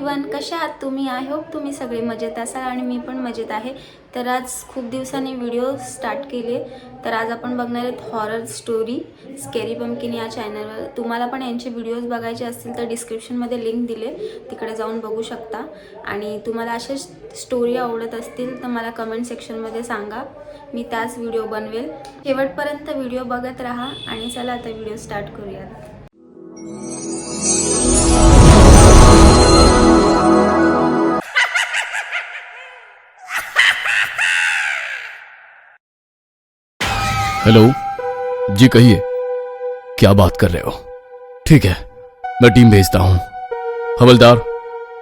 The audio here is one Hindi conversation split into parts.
एव्हरीवन, कशा आहात तुम्ही? आय होप तुम्ही सगळे मजेत असाल आणि मी पण मजेत आहे. तर आज खूप दिवसांनी व्हिडिओ स्टार्ट केले. तर आज आपण बघणार आहेत हॉरर स्टोरी स्केरी पंपकिन या चॅनलवर. तुम्हाला पण यांचे व्हिडिओज बघायचे असतील तर डिस्क्रिप्शनमध्ये लिंक दिले, तिकडे जाऊन बघू शकता. आणि तुम्हाला अशा स्टोरी आवडत असतील तर मला कमेंट सेक्शनमध्ये सांगा, मी त्याच व्हिडिओ बनवेल. शेवटपर्यंत व्हिडिओ बघत राहा आणि चला आता व्हिडिओ स्टार्ट करूयात. हेलो जी, कहिए क्या बात कर रहे हो? ठीक है, मैं टीम भेजता हूं। हवलदार,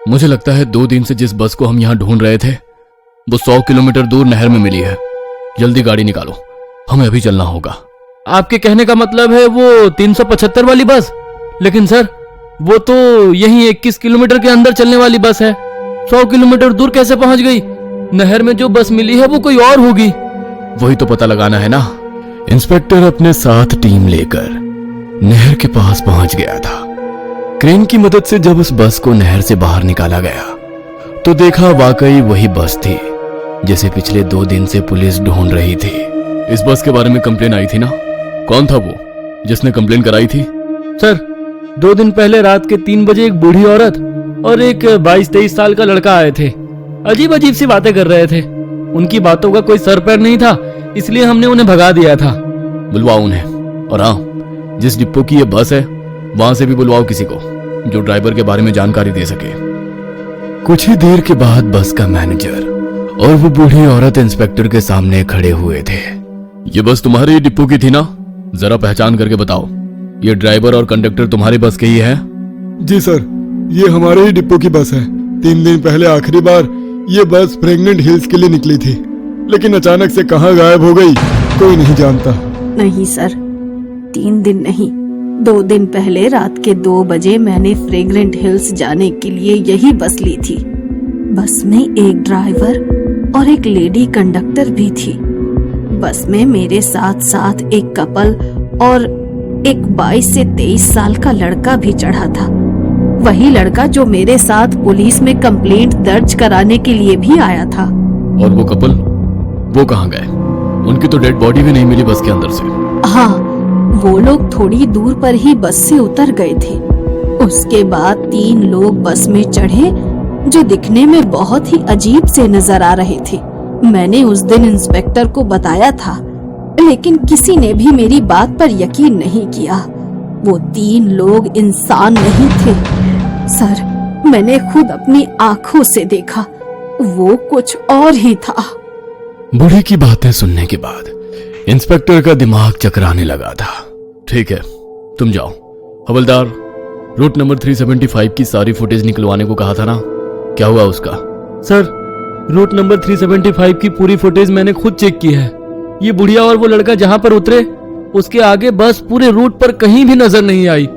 मुझे लगता है 2 दिन से जिस बस को हम यहां ढूंढ रहे थे वो 100 किलोमीटर दूर नहर में मिली है। जल्दी गाड़ी निकालो, हमें अभी चलना होगा। आपके कहने का मतलब है वो 375 वाली बस? लेकिन सर, वो तो यही 21 किलोमीटर के अंदर चलने वाली बस है। 100 किलोमीटर दूर कैसे पहुंच गई? नहर में जो बस मिली है वो कोई और होगी। वही तो पता लगाना है ना। इंस्पेक्टर अपने साथ टीम लेकर नहर के पास पहुंच गया था। क्रेन की मदद से जब उस बस को नहर से बाहर निकाला गया तो देखा वाकई वही बस थी जिसे पिछले 2 दिन से पुलिस ढूंढ रही थी। इस बस के बारे में कंप्लेन आई थी ना? कौन था वो जिसने कंप्लेन कराई थी? सर, 2 दिन पहले रात के 3 बजे एक बूढ़ी औरत और एक 22-23 साल का लड़का आए थे। अजीब अजीब सी बातें कर रहे थे। उनकी बातों का कोई सर पैर नहीं था, इसलिए हमने उन्हें भगा दिया था। बुलवाओ उन्हें, और हाँ, जिस डिपो की ये बस है वहां से भी बुलवाओ किसी को जो ड्राइवर के बारे में जानकारी दे सके। कुछ ही देर के बाद बस का मैनेजर और वो बूढ़ी औरत इंस्पेक्टर के सामने खड़े हुए थे। ये बस तुम्हारे ही डिपो की थी ना? जरा पहचान करके बताओ, ये ड्राइवर और कंडक्टर तुम्हारी बस के ही है? जी सर, ये हमारे ही डिपो की बस है। 3 दिन पहले आखिरी बार ये बस प्रेग्नेंट हिल्स के लिए निकली थी, लेकिन अचानक से कहाँ गायब हो गई कोई नहीं जानता। नहीं सर, 3 दिन नहीं, 2 दिन पहले रात के 2 बजे मैंने फ्रेग्रेंट हिल्स जाने के लिए यही बस ली थी। बस में एक ड्राइवर और एक लेडी कंडक्टर भी थी। बस में मेरे साथ साथ एक कपल और एक 22 से 23 साल का लड़का भी चढ़ा था। वही लड़का जो मेरे साथ पुलिस में कंप्लेंट दर्ज कराने के लिए भी आया था। और वो कपल, वो कहाँ गए? उनकी तो डेड बॉडी भी नहीं मिली बस के अंदर से। हाँ, वो लोग थोड़ी दूर पर ही बस से उतर गए थे। उसके बाद 3 लोग बस में चढ़े जो दिखने में बहुत ही अजीब से नजर आ रहे थे। मैंने उस दिन इंस्पेक्टर को बताया था, लेकिन किसी ने भी मेरी बात पर यकीन नहीं किया। वो 3 लोग इंसान नहीं थे सर, मैंने खुद अपनी आंखों से देखा, वो कुछ और ही था। बूढ़ी की बातें सुनने के बाद इंस्पेक्टर का दिमाग चकराने लगा था। ठीक है, तुम जाओ। हवलदार, रूट नंबर 375 की सारी फुटेज निकलवाने को कहा था ना, क्या हुआ उसका? सर, रूट नंबर 375 की पूरी फुटेज मैंने खुद चेक की है। ये बुढ़िया और वो लड़का जहां पर उतरे उसके आगे बस पूरे रूट पर कहीं भी नजर नहीं आई।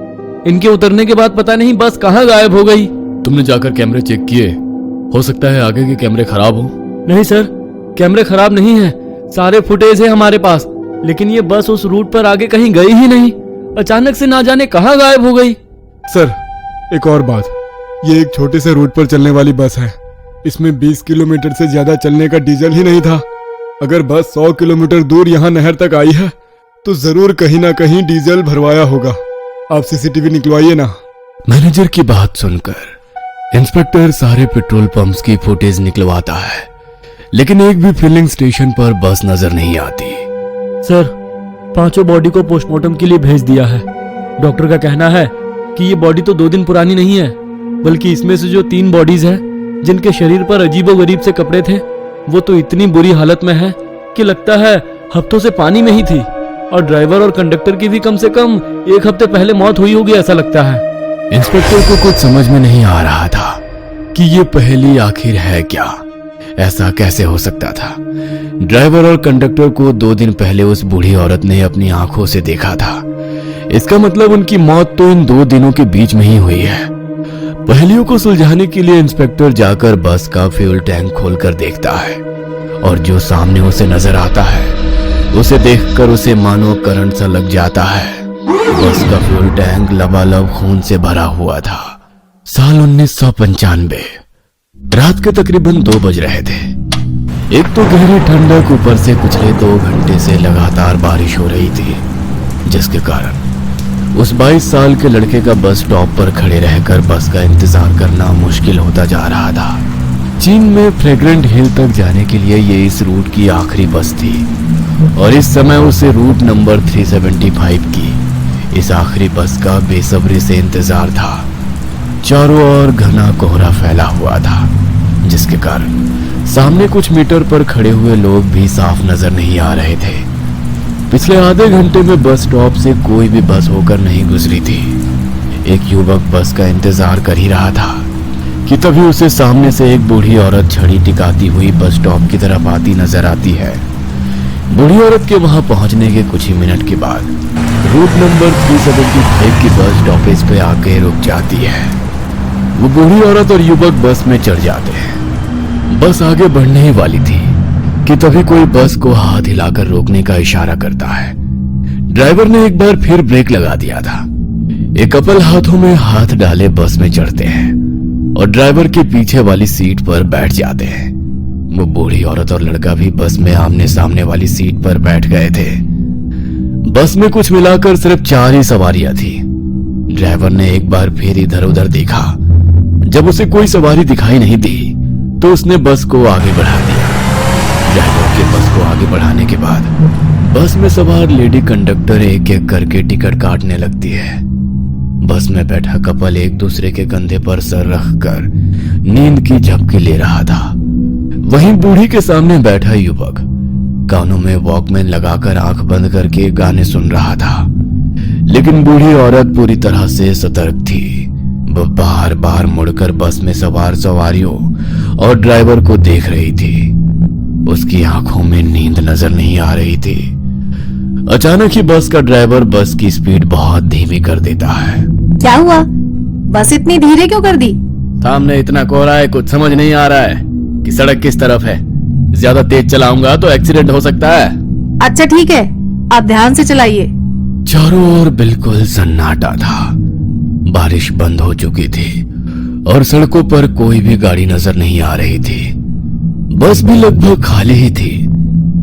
इनके उतरने के बाद पता नहीं बस कहां गायब हो गई। तुमने जाकर कैमरे चेक किए? हो सकता है आगे के कैमरे खराब हो। नहीं सर, कैमरे खराब नहीं है, सारे फुटेज है हमारे पास, लेकिन ये बस उस रूट पर आगे कहीं गई ही नहीं। अचानक से ना जाने कहां गायब हो गई। सर, एक और बात, ये एक छोटे से रूट पर चलने वाली बस है। इसमें 20 किलोमीटर से ज्यादा चलने का डीजल ही नहीं था। अगर बस 100 किलोमीटर दूर यहाँ नहर तक आई है तो जरूर कहीं ना कहीं डीजल भरवाया होगा। आप सीसीटीवी निकलवाइए ना। मैनेजर की बात सुनकर इंस्पेक्टर सारे पेट्रोल पंप्स की फुटेज निकलवाता है, लेकिन एक भी फिलिंग स्टेशन पर बस नजर नहीं आती। सर, 5 बॉडी को पोस्टमार्टम के लिए भेज दिया है। डॉक्टर का कहना है कि ये बॉडी तो 2 दिन पुरानी नहीं है, बल्कि इसमें से जो 3 बॉडीज हैं जिनके शरीर पर अजीबोगरीब से कपड़े थे, वो तो इतनी बुरी हालत में है कि लगता है हफ्तों से पानी में ही थी। और ड्राइवर और कंडक्टर की भी कम से कम 1 हफ्ते पहले मौत हुई होगी, ऐसा लगता है। इंस्पेक्टर को कुछ समझ में नहीं आ रहा था कि ये पहेली आखिर है क्या। ऐसा कैसे हो सकता था? ड्राइवर और कंडक्टर को 2 दिन पहले उस बूढ़ी औरत ने अपनी आंखों से देखा था। इसका मतलब उनकी मौत तो इन 2 दिनों के बीच में ही हुई है। पहेलियों को सुलझाने के लिए इंस्पेक्टर जाकर बस का फ्यूल टैंक खोलकर देखता है, और जो सामने उसे नजर आता है उसे देखकर उसे मानो करंट सा लग जाता है। बस का फ्यूल टैंक लबालब खून से भरा हुआ था। साल 1995। रात के तकरीबन 2 बज रहे थे। एक तो गहरी ठंडक, ऊपर से पिछले 2 घंटे से लगातार बारिश हो रही थी, जिसके कारण उस 22 साल के लड़के का बस स्टॉप पर खड़े रहकर बस का इंतजार करना मुश्किल होता जा रहा था। चीन में फ्रेग्रेंट हिल तक जाने के लिए ये इस रूट की आखिरी बस थी और इस समय उसे रूट नंबर 375 की इस आखिरी बस का बेसब्री से इंतजार था। चारों ओर घना कोहरा फैला हुआ था, जिसके कारण सामने कुछ मीटर पर खड़े हुए लोग भी साफ नजर नहीं आ रहे थे। पिछले आधे घंटे में बस स्टॉप से कोई भी बस होकर नहीं गुजरी थी। एक युवक बस का इंतजार कर ही रहा था कि तभी उसे सामने से एक बूढ़ी औरत छड़ी टिकाती हुई बस स्टॉप की तरफ आती नजर आती है। बूढ़ी औरत के वहां पहुंचने के कुछ ही मिनट के बाद रूट नंबर 375 की बस स्टॉपेज पे आके रुक जाती है। वो बूढ़ी औरत और युवक बस में चढ़ जाते हैं। बस आगे बढ़ने ही वाली थी कि तभी कोई बस को हाथ हिलाकर रोकने का इशारा करता है। ड्राइवर ने एक बार फिर ब्रेक लगा दिया था। एक कपल हाथों में हाथ डाले बस में चढ़ते हैं और ड्राइवर के पीछे वाली सीट पर बैठ जाते हैं। वो बूढ़ी औरत और लड़का भी बस में आमने सामने वाली सीट पर बैठ गए थे। बस में कुछ मिलाकर सिर्फ 4 ही सवारियां थी। ड्राइवर ने एक बार फिर इधर उधर देखा। जब उसे कोई सवारी दिखाई नहीं दी तो उसने बस को आगे बढ़ा दिया। ड्राइवर के बस को आगे बढ़ाने के बाद बस में सवार लेडी कंडक्टर एक एक करके टिकट काटने लगती है। बस में बैठा कपल एक दूसरे के कंधे पर सर रखकर नींद की झपकी ले रहा था। वहीं बूढ़ी के सामने बैठा युवक कानों में वॉकमैन लगाकर आंख बंद करके गाने सुन रहा था, लेकिन बूढ़ी औरत पूरी तरह से सतर्क थी। वो बार बार मुड़कर बस में सवार सवारियों और ड्राइवर को देख रही थी। उसकी आंखों में नींद नजर नहीं आ रही थी। अचानक ही बस का ड्राइवर बस की स्पीड बहुत धीमी कर देता है। क्या हुआ? बस इतनी धीरे क्यों कर दी? सामने इतना कोहरा है, कुछ समझ नहीं आ रहा है कि सड़क किस तरफ है। ज्यादा तेज चलाऊंगा तो एक्सीडेंट हो सकता है। अच्छा ठीक है, आप ध्यान से चलाइए। चारों ओर बिल्कुल सन्नाटा था। बारिश बंद हो चुकी थी और सड़कों पर कोई भी गाड़ी नजर नहीं आ रही थी। बस भी लगभग खाली ही थी,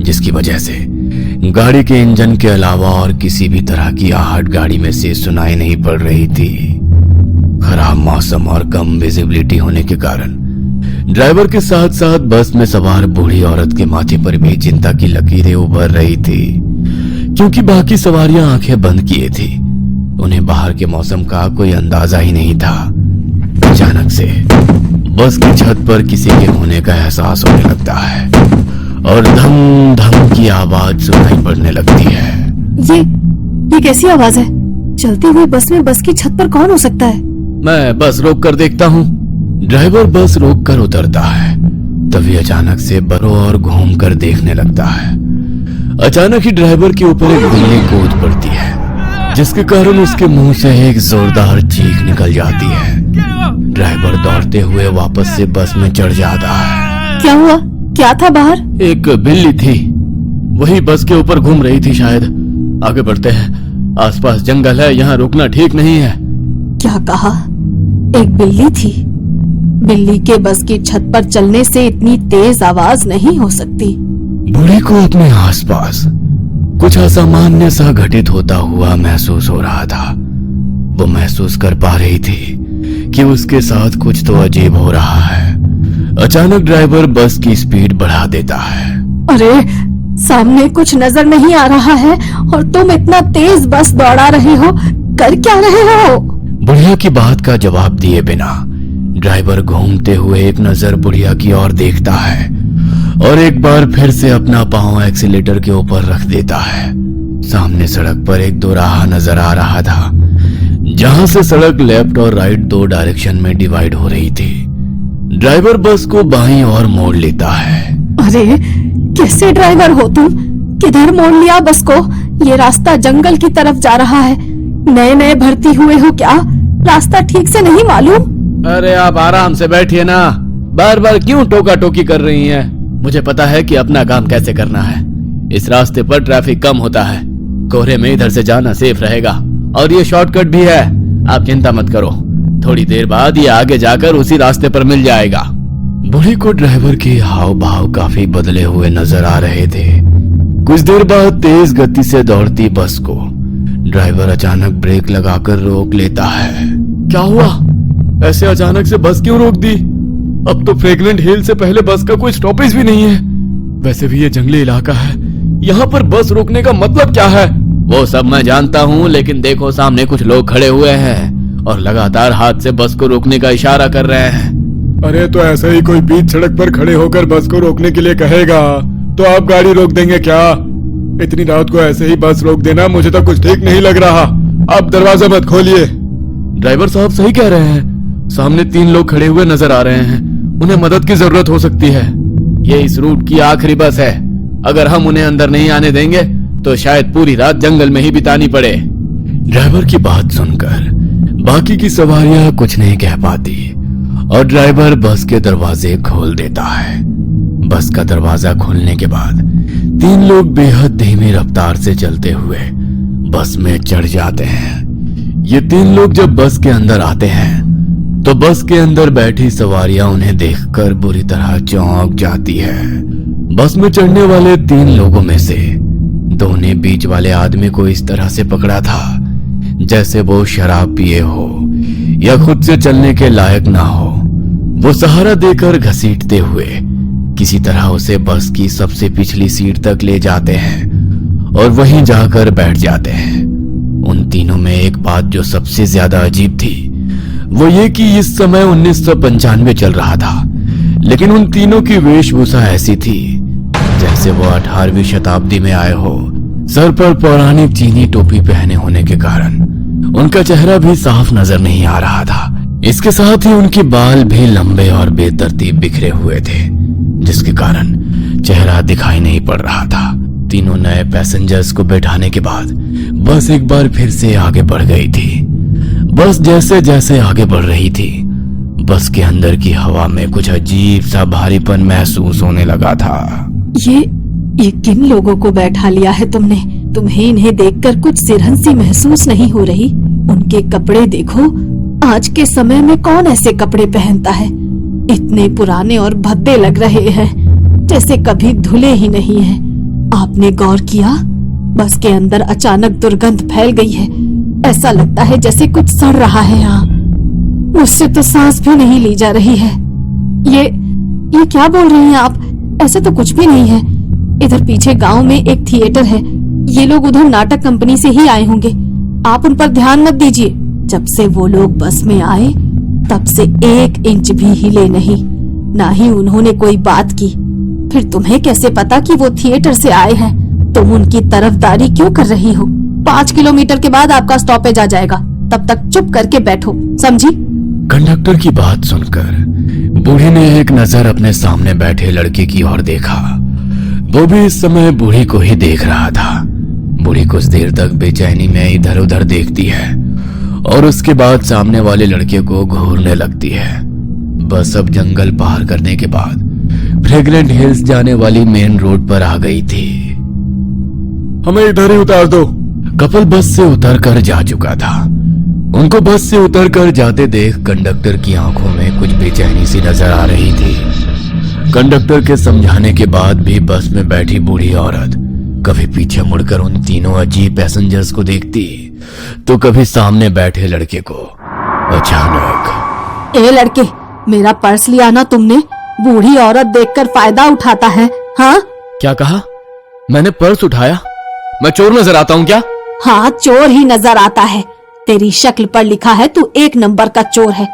जिसकी वजह से गाड़ी के इंजन के अलावा और किसी भी तरह की आहट गाड़ी में से सुनाई नहीं पड़ रही थी। खराब मौसम और कम विजिबिलिटी होने के कारण ड्राइवर के साथ साथ बस में सवार बूढ़ी औरत के माथे पर भी चिंता की लकीरें उभर रही थी, क्योंकि बाकी सवारियां आंखें बंद किए थी। उन्हें बाहर के मौसम का कोई अंदाजा ही नहीं था। अचानक से बस की छत पर किसी के होने का एहसास होने लगता है और धम धम की आवाज सुनाई पड़ने लगती है। ये कैसी आवाज है? चलती हुई बस में बस की छत पर कौन हो सकता है? मैं बस रोक कर देखता हूँ। ड्राइवर बस रोक कर उतरता है। तभी अचानक से बरों और घूम कर देखने लगता है। अचानक ही ड्राइवर के ऊपर एक बिल्ली कूद पड़ती है, जिसके कारण उसके मुंह से एक जोरदार चीख निकल जाती है। ड्राइवर दौड़ते हुए वापस से बस में चढ़ जाता है। क्या हुआ? क्या था बाहर? एक बिल्ली थी, वही बस के ऊपर घूम रही थी शायद। आगे बढ़ते हैं, आसपास जंगल है, यहाँ रुकना ठीक नहीं है। क्या कहा? एक बिल्ली थी? बिल्ली के बस की छत पर चलने से इतनी तेज आवाज नहीं हो सकती। बूढ़ी को अपने आसपास कुछ असामान्य सा घटित होता हुआ महसूस हो रहा था। वो महसूस कर पा रही थी कि उसके साथ कुछ तो अजीब हो रहा है। अचानक ड्राइवर बस की स्पीड बढ़ा देता है। अरे सामने कुछ नजर नहीं आ रहा है और तुम इतना तेज बस दौड़ा रहे हो, कर क्या रहे हो? बुढ़िया की बात का जवाब दिए बिना ड्राइवर घूमते हुए एक नजर बुढ़िया की ओर देखता है और एक बार फिर से अपना पांव एक्सीलेटर के ऊपर रख देता है। सामने सड़क पर एक दोराहा नजर आ रहा था, जहां से सड़क लेफ्ट और राइट 2 डायरेक्शन में डिवाइड हो रही थी। ड्राइवर बस को बाईं ओर मोड़ लेता है। अरे कैसे ड्राइवर हो तुम? किधर मोड़ लिया बस को? ये रास्ता जंगल की तरफ जा रहा है। नए नए भर्ती हुए हो क्या? रास्ता ठीक से नहीं मालूम? अरे आप आराम से बैठिए ना, बार बार क्यों टोका टोकी कर रही हैं? मुझे पता है कि अपना काम कैसे करना है। इस रास्ते पर ट्रैफिक कम होता है, कोहरे में इधर से जाना सेफ रहेगा और ये शॉर्टकट भी है। आप चिंता मत करो, थोड़ी देर बाद ये आगे जाकर उसी रास्ते पर मिल जाएगा। बूढ़ी को ड्राइवर के हाव भाव काफी बदले हुए नजर आ रहे थे। कुछ देर बाद तेज गति से दौड़ती बस को ड्राइवर अचानक ब्रेक लगाकर रोक लेता है। क्या हुआ? ऐसे अचानक से बस क्यों रोक दी? अब तो फ्रेगनेंट हिल से पहले बस का कोई स्टॉपेज भी नहीं है। वैसे भी ये जंगली इलाका है, यहाँ पर बस रोकने का मतलब क्या है? वो सब मैं जानता हूँ, लेकिन देखो सामने कुछ लोग खड़े हुए हैं और लगातार हाथ से बस को रोकने का इशारा कर रहे हैं। अरे तो ऐसे ही कोई बीच सड़क पर खड़े होकर बस को रोकने के लिए कहेगा तो आप गाड़ी रोक देंगे क्या? इतनी रात को ऐसे ही बस रोक देना मुझे तो कुछ ठीक नहीं लग रहा। आप दरवाजा मत खोलिए। ड्राइवर साहब सही कह रहे हैं, सामने 3 लोग खड़े हुए नजर आ रहे हैं, उन्हें मदद की जरूरत हो सकती है। ये इस रूट की आखिरी बस है, अगर हम उन्हें अंदर नहीं आने देंगे तो शायद पूरी रात जंगल में ही बितानी पड़े। ड्राइवर की बात सुनकर बाकी की सवारियां कुछ नहीं कह पाती और ड्राइवर बस के दरवाजे खोल देता है। बस का दरवाजा खोलने के बाद 3 लोग बेहद धीमी रफ्तार से चलते हुए बस में चढ़ जाते हैं। ये 3 लोग जब बस के अंदर आते हैं तो बस के अंदर बैठी सवारियां उन्हें देखकर बुरी तरह चौंक जाती है। बस में चढ़ने वाले 3 लोगों में से 2 ने बीच वाले आदमी को इस तरह से पकड़ा था जैसे वो शराब पिए हो या खुद से चलने के लायक ना हो। वो सहारा देकर घसीटते हुए किसी तरह उसे बस की सबसे पिछली सीट तक ले जाते हैं और वहीं जाकर बैठ जाते हैं। उन तीनों में एक बात जो सबसे ज्यादा अजीब थी वो ये कि इस समय 1995 चल रहा था, लेकिन उन तीनों की वेशभूषा ऐसी थी जैसे वो 18वीं शताब्दी में आए हो। सर पर पौराणिक चीनी टोपी पहने होने के कारण उनका चेहरा भी साफ नजर नहीं आ रहा था। इसके साथ ही उनके बाल भी लंबे और बेतरतीब बिखरे हुए थे, जिसके कारण चेहरा दिखाई नहीं पड़ रहा था। तीनों नए पैसेंजर्स को बैठाने के बाद बस एक बार फिर से आगे बढ़ गई थी। बस जैसे जैसे आगे बढ़ रही थी, बस के अंदर की हवा में कुछ अजीब सा भारीपन महसूस होने लगा था। ये किन लोगों को बैठा लिया है तुमने? तुम्हें इन्हें देखकर कुछ सिरहन सी महसूस नहीं हो रही? उनके कपड़े देखो, आज के समय में कौन ऐसे कपड़े पहनता है? इतने पुराने और भद्दे लग रहे हैं, जैसे कभी धुले ही नहीं हैं। आपने गौर किया? बस के अंदर अचानक दुर्गंध फैल गई है। ऐसा लगता है जैसे कुछ सड़ रहा है यहाँ। मुझसे तो सांस भी नहीं ली जा रही है। ये क्या बोल रही हैं आप? ऐसा तो कुछ भी नहीं है। इधर पीछे गांव में एक थिएटर है, ये लोग उधर नाटक कंपनी से ही आए होंगे। आप उन पर ध्यान मत दीजिए। जब से वो लोग बस में आए तब से 1 इंच भी हिले नहीं, ना ही उन्होंने कोई बात की। फिर तुम्हें कैसे पता कि वो थिएटर से आए हैं? तुम उनकी तरफदारी क्यों कर रही हो? 5 किलोमीटर के बाद आपका स्टॉपेज आ जाएगा, तब तक चुप करके बैठो, समझी? कंडक्टर की बात सुनकर बूढ़ी ने एक नजर अपने सामने बैठे लड़के की ओर देखा। वो भी इस समय बूढ़ी को ही देख रहा था। बूढ़ी कुछ देर तक बेचैनी में इधर उधर देखती है और उसके बाद सामने वाले लड़के को घूरने लगती है। बस अब जंगल पार करने के बाद फ्रेगनेंट हिल्स जाने वाली मेन रोड पर आ गई थी। हमें इधर ही उतार दो। कपल बस से उतरकर जा चुका था। उनको बस से उतरकर जाते देख कंडक्टर की आंखों में कुछ बेचैनी सी नजर आ रही थी। कंडक्टर के समझाने के बाद भी बस में बैठी बूढ़ी औरत कभी पीछे मुड़कर उन तीनों अजीब पैसेंजर्स को देखती तो कभी सामने बैठे लड़के को। अचानक, ए लड़के, मेरा पर्स लिया ना तुमने? बूढ़ी औरत देखकर फायदा उठाता है, हाँ? क्या कहा? मैंने पर्स उठाया? मैं चोर नजर आता हूँ क्या? हाँ, चोर ही नजर आता है। तेरी शक्ल पर लिखा है तू 1 नंबर का चोर है।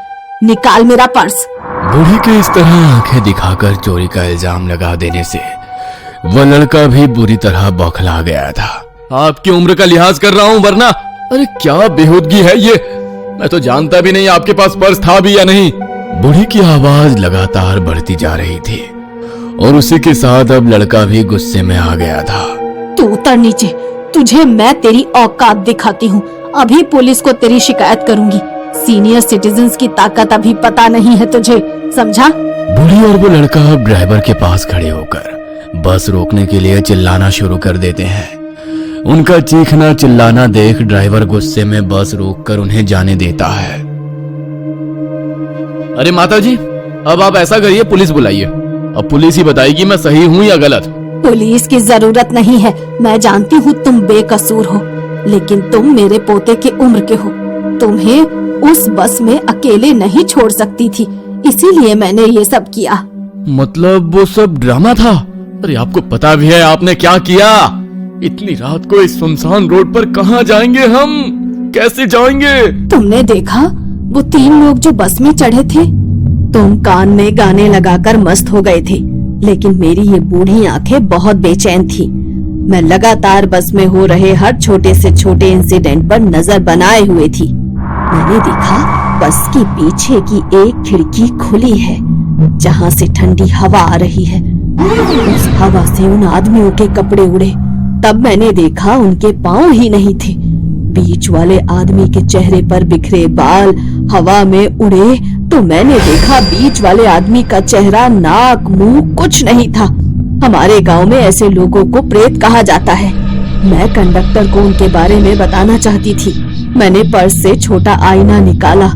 निकाल मेरा पर्स। बूढ़ी के इस तरह आंखें दिखाकर चोरी का इल्जाम लगा देने से वह लड़का भी बुरी तरह बौखला गया था। आपकी उम्र का लिहाज कर रहा हूँ वरना। अरे क्या बेहूदगी है ये, मैं तो जानता भी नहीं आपके पास पर्स था भी या नहीं। बूढ़ी की आवाज लगातार बढ़ती जा रही थी और उसी के साथ अब लड़का भी गुस्से में आ गया था। तू उतर नीचे, तुझे मैं तेरी औकात दिखाती हूँ। अभी पुलिस को तेरी शिकायत करूंगी। सीनियर सिटीजन्स की ताकत अभी पता नहीं है तुझे, समझा? बूढ़ी और वो लड़का अब ड्राइवर के पास खड़े होकर बस रोकने के लिए चिल्लाना शुरू कर देते हैं। उनका चीखना चिल्लाना देख ड्राइवर गुस्से में बस रोककर उन्हें जाने देता है। अरे माता जी, अब आप ऐसा करिए, पुलिस बुलाइए। अब पुलिस ही बताएगी मैं सही हूँ या गलत। पुलिस की जरूरत नहीं है। मैं जानती हूँ तुम बेकसूर हो, लेकिन तुम मेरे पोते के उम्र के हो। तुम्हें उस बस में अकेले नहीं छोड़ सकती थी, इसीलिए मैंने ये सब किया। मतलब वो सब ड्रामा था? अरे आपको पता भी है आपने क्या किया? इतनी रात को इस सुनसान रोड पर कहाँ जाएंगे हम? कैसे जाएंगे? तुमने देखा वो 3 लोग जो बस में चढ़े थे? तुम कान में गाने लगाकर मस्त हो गए थे, लेकिन मेरी ये बूढ़ी आंखें बहुत बेचैन थी। मैं लगातार बस में हो रहे हर छोटे से छोटे इंसिडेंट पर नजर बनाए हुए थी। मैंने देखा बस के पीछे की एक खिड़की खुली है, जहाँ से ठंडी हवा आ रही है। उस हवा से उन आदमियों के कपड़े उड़े। तब मैंने देखा उनके पाँव ही नहीं थे। बीच वाले आदमी के चेहरे पर बिखरे बाल हवा में उड़े तो मैंने देखा बीच वाले आदमी का चेहरा, नाक, मुंह कुछ नहीं था। हमारे गांव में ऐसे लोगों को प्रेत कहा जाता है। मैं कंडक्टर को उनके बारे में बताना चाहती थी। मैंने पर्स से छोटा आईना निकाला।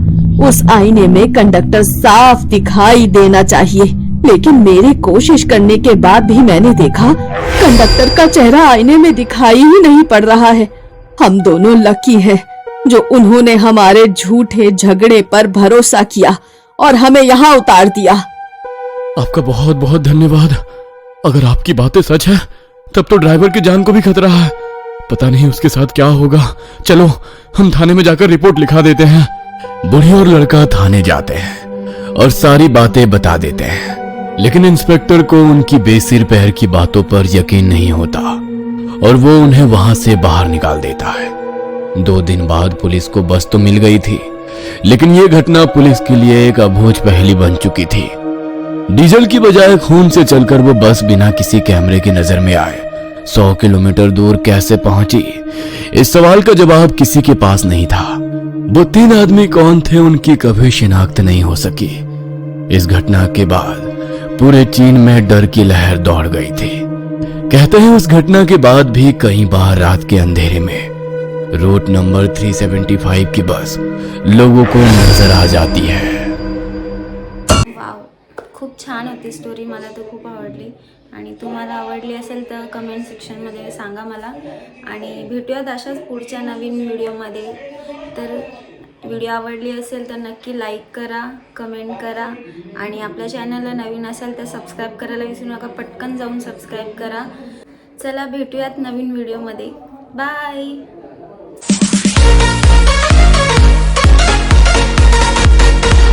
उस आईने में कंडक्टर साफ दिखाई देना चाहिए, लेकिन मेरे कोशिश करने के बाद भी मैंने देखा कंडक्टर का चेहरा आईने में दिखाई ही नहीं पड़ रहा है। हम दोनों लकी हैं जो उन्होंने हमारे झूठे झगड़े पर भरोसा किया और हमें यहाँ उतार दिया। आपका बहुत बहुत धन्यवाद। अगर आपकी बातें सच है तब तो ड्राइवर की जान को भी खतरा है। पता नहीं उसके साथ क्या होगा। चलो हम थाने में जाकर रिपोर्ट लिखा देते हैं। बूढ़ी और लड़का थाने जाते हैं और सारी बातें बता देते हैं, लेकिन इंस्पेक्टर को उनकी बेसिर पैर की बातों पर यकीन नहीं होता और वो उन्हें वहां से बाहर निकाल देता है। 2 दिन बाद पुलिस को बस तो मिल गई थी, लेकिन ये घटना पुलिस के लिए एक अबूझ पहेली बन चुकी थी। डीजल की बजाय खून से चलकर वो बस बिना किसी कैमरे की नजर में आए 100 किलोमीटर दूर कैसे पहुंची? इस सवाल का जवाब किसी के पास नहीं था। वो 3 आदमी कौन थे उनकी कभी शिनाख्त नहीं हो सकी। इस घटना के बाद पूरे चीन में डर की लहर दौड़ गई थी। कहते हैं उस घटना के बाद भी कई बार रात के अंधेरे में रूट नंबर 375 की बस लोगों को नजर आ जाती है। वाव, खूप छान होती स्टोरी, मला तर खूप आवडली आणि तुम्हाला आवडली असेल तर कमेंट सेक्शनमध्ये सांगा मला आणि भेटूयात अशाच पुढच्या नवीन व्हिडिओमध्ये। तर व्हिडिओ आवडली असेल तर नक्की लाईक करा, कमेंट करा आणि आपल्या चॅनलला नवीन असेल तर सबस्क्राईब करायला विसरू नका। पटकन जाऊन सबस्क्राईब करा। चला भेटूयात नवीन व्हिडिओमध्ये। बाय।